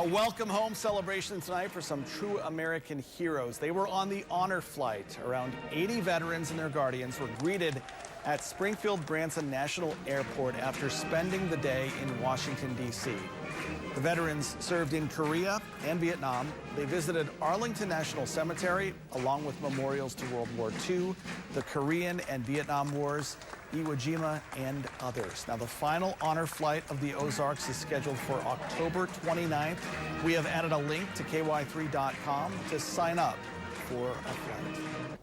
A welcome home celebration tonight for some true American heroes. They were on the honor flight. Around 80 veterans and their guardians were greeted at Springfield Branson National Airport after spending the day in Washington, D.C. The veterans served in Korea and Vietnam. They visited Arlington National Cemetery, along with memorials to World War II, the Korean and Vietnam Wars, Iwo Jima, and others. Now, the final honor flight of the Ozarks is scheduled for October 29th. We have added a link to ky3.com to sign up for a flight.